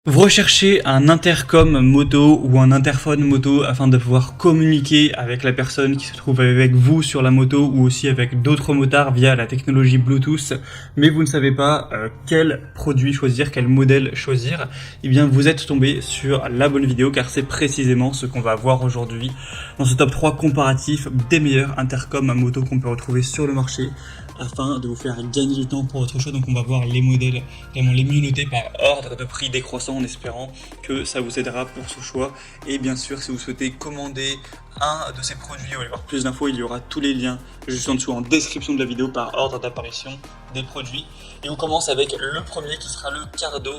Vous recherchez un intercom moto ou un interphone moto afin de pouvoir communiquer avec la personne qui se trouve avec vous sur la moto ou aussi avec d'autres motards via la technologie Bluetooth, mais vous ne savez pas quel produit choisir, quel modèle choisir. Eh bien vous êtes tombé sur la bonne vidéo car c'est précisément ce qu'on va voir aujourd'hui dans ce top 3 comparatif des meilleurs intercoms à moto qu'on peut retrouver sur le marché, afin de vous faire gagner du temps pour votre choix. Donc on va voir les modèles vraiment les mieux notés par ordre de prix décroissant en espérant que ça vous aidera pour ce choix. Et bien sûr, si vous souhaitez commander un de ces produits ou aller voir plus d'infos, il y aura tous les liens juste en dessous en description de la vidéo par ordre d'apparition des produits. Et on commence avec le premier qui sera le Cardo,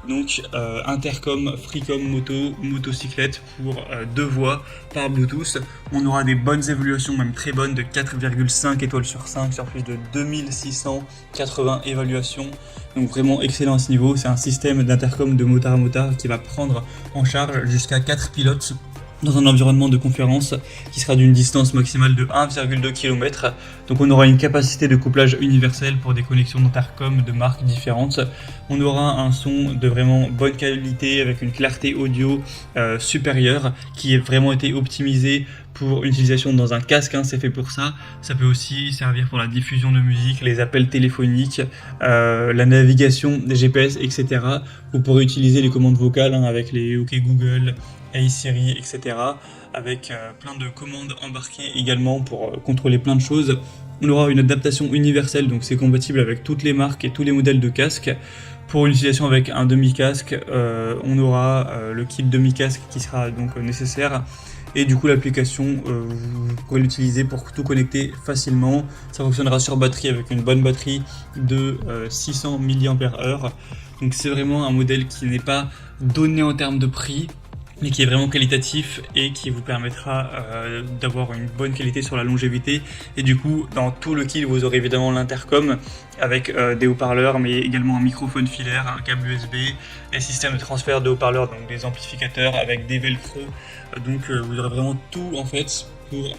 donc intercom, freecom moto, motocyclette pour 2 voies par Bluetooth. On aura des bonnes évaluations, même très bonnes, de 4,5 étoiles sur 5 sur plus de 2680 évaluations. Donc vraiment excellent à ce niveau. C'est un système d'intercom de motard à motard qui va prendre en charge jusqu'à 4 pilotes dans un environnement de conférence qui sera d'une distance maximale de 1,2 km. Donc on aura une capacité de couplage universel pour des connexions d'intercom de marques différentes. On aura un son de vraiment bonne qualité avec une clarté audio supérieure qui a vraiment été optimisée pour une utilisation dans un casque, c'est fait pour ça. Ça peut aussi servir pour la diffusion de musique, les appels téléphoniques, la navigation des GPS, etc. Vous pourrez utiliser les commandes vocales avec les OK Google, Hey Siri, etc. avec plein de commandes embarquées également pour contrôler plein de choses. On aura une adaptation universelle, donc c'est compatible avec toutes les marques et tous les modèles de casques. Pour une utilisation avec un demi-casque, on aura le kit demi-casque qui sera donc nécessaire. Et du coup l'application, vous pourrez l'utiliser pour tout connecter facilement. Ça fonctionnera sur batterie avec une bonne batterie de 600 mAh. Donc c'est vraiment un modèle qui n'est pas donné en termes de prix, mais qui est vraiment qualitatif et qui vous permettra d'avoir une bonne qualité sur la longévité. Et du coup, dans tout le kit, vous aurez évidemment l'intercom avec des haut-parleurs, mais également un microphone filaire, un câble USB, des systèmes de transfert de haut-parleurs, donc des amplificateurs avec des velcro. Donc vous aurez vraiment tout en fait pour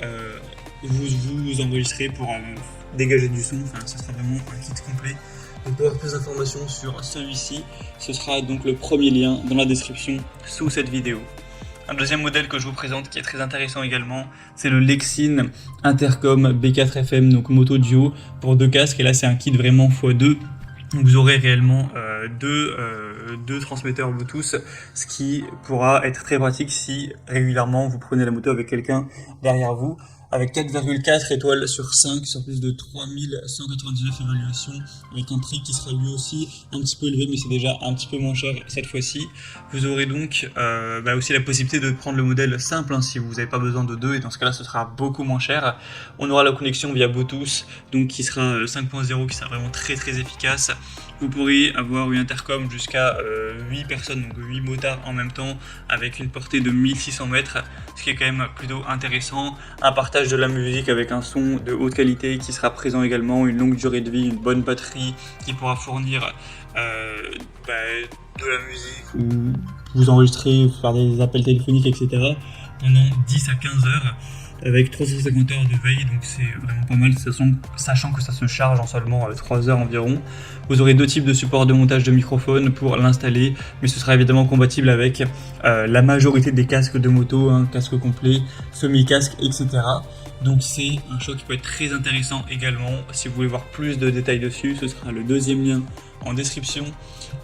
vous enregistrer, pour dégager du son. Enfin, ça sera vraiment un kit complet. Donc pour avoir plus d'informations sur celui-ci, ce sera donc le premier lien dans la description sous cette vidéo. Un deuxième modèle que je vous présente qui est très intéressant également, c'est le Lexin Intercom B4FM, donc moto duo pour 2 casques. Et là c'est un kit vraiment x2. Donc vous aurez réellement deux transmetteurs Bluetooth, ce qui pourra être très pratique si régulièrement vous prenez la moto avec quelqu'un derrière vous. Avec 4,4 étoiles sur 5 sur plus de 3199 évaluations, avec un prix qui sera lui aussi un petit peu élevé, mais c'est déjà un petit peu moins cher cette fois-ci. Vous aurez donc aussi la possibilité de prendre le modèle simple si vous n'avez pas besoin de 2, et dans ce cas-là ce sera beaucoup moins cher. On aura la connexion via Bluetooth, donc qui sera 5.0, qui sera vraiment très très efficace. Vous pourrez avoir une intercom jusqu'à 8 personnes, donc 8 motards en même temps, avec une portée de 1600 mètres, ce qui est quand même plutôt intéressant. Un partage de la musique avec un son de haute qualité qui sera présent également, une longue durée de vie, une bonne batterie qui pourra fournir de la musique ou vous enregistrer, faire des appels téléphoniques, etc. pendant 10 à 15 heures. Avec 350 heures de veille, donc c'est vraiment pas mal, sachant que ça se charge en seulement 3 heures environ. Vous aurez 2 types de supports de montage de microphone pour l'installer, mais ce sera évidemment compatible avec la majorité des casques de moto, casque complet, semi-casque, etc. Donc c'est un choix qui peut être très intéressant également. Si vous voulez voir plus de détails dessus, ce sera le deuxième lien en description.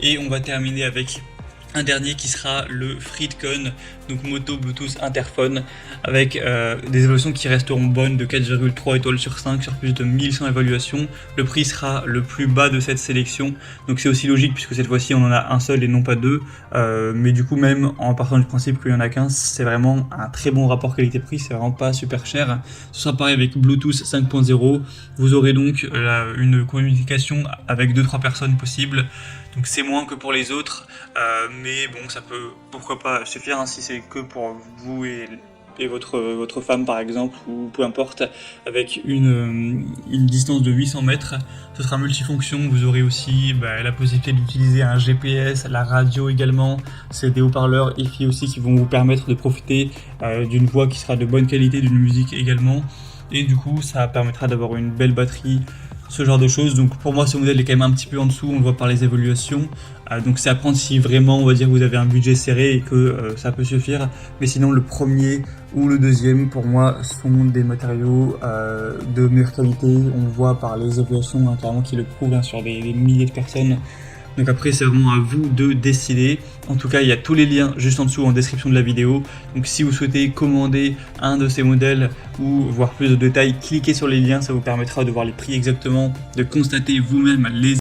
Et on va terminer avec un dernier qui sera le FreeCon, donc moto Bluetooth interphone, avec des évaluations qui resteront bonnes de 4,3 étoiles sur 5 sur plus de 1100 évaluations. Le prix sera le plus bas de cette sélection, donc c'est aussi logique puisque cette fois-ci on en a un seul et non pas 2, mais du coup même en partant du principe qu'il y en a qu'un, c'est vraiment un très bon rapport qualité-prix, c'est vraiment pas super cher. Ce sera pareil avec Bluetooth 5.0, vous aurez donc une communication avec 2-3 personnes possible. Donc c'est moins que pour les autres, mais bon, ça peut pourquoi pas suffire si c'est que pour vous et votre femme par exemple, ou peu importe, avec une distance de 800 mètres. Ce sera multifonction, vous aurez aussi la possibilité d'utiliser un GPS, la radio également, c'est des haut-parleurs EFI aussi qui vont vous permettre de profiter d'une voix qui sera de bonne qualité, d'une musique également, et du coup ça permettra d'avoir une belle batterie ce genre de choses. Donc pour moi ce modèle est quand même un petit peu en dessous, on le voit par les évaluations. Donc c'est à prendre si vraiment on va dire vous avez un budget serré et que ça peut suffire. Mais sinon le premier ou le deuxième pour moi sont des matériaux de meilleure qualité. On le voit par les évaluations clairement qui le prouvent sur des milliers de personnes. Donc après c'est vraiment à vous de décider. En tout cas il y a tous les liens juste en dessous en description de la vidéo. Donc si vous souhaitez commander un de ces modèles ou voir plus de détails, cliquez sur les liens, ça vous permettra de voir les prix exactement, de constater vous-même les